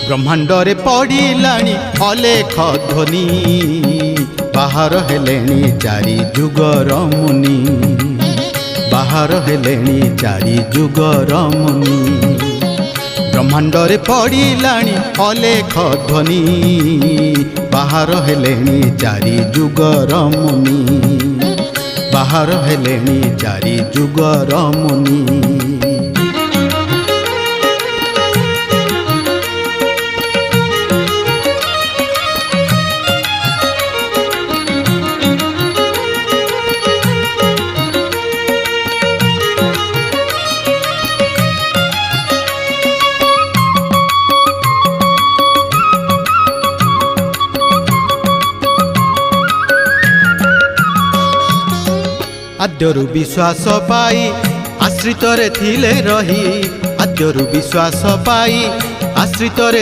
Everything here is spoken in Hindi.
ब्रह्मांडरे पड़िलाणी अलेख ध्वनि बाहर हेलेणी चारि जुगर मुनि बाहर हेलेणी चारि जुगर मुनि ब्रह्मांडरे पड़िलाणी अलेख ध्वनि बाहर हेलेणी चारि जुगर मुनि बाहर हेलेणी चारि जुगर मुनि आद्यरु विश्वास पाई आश्रित रे थिले रही आद्यरु विश्वास पाई आश्रित रे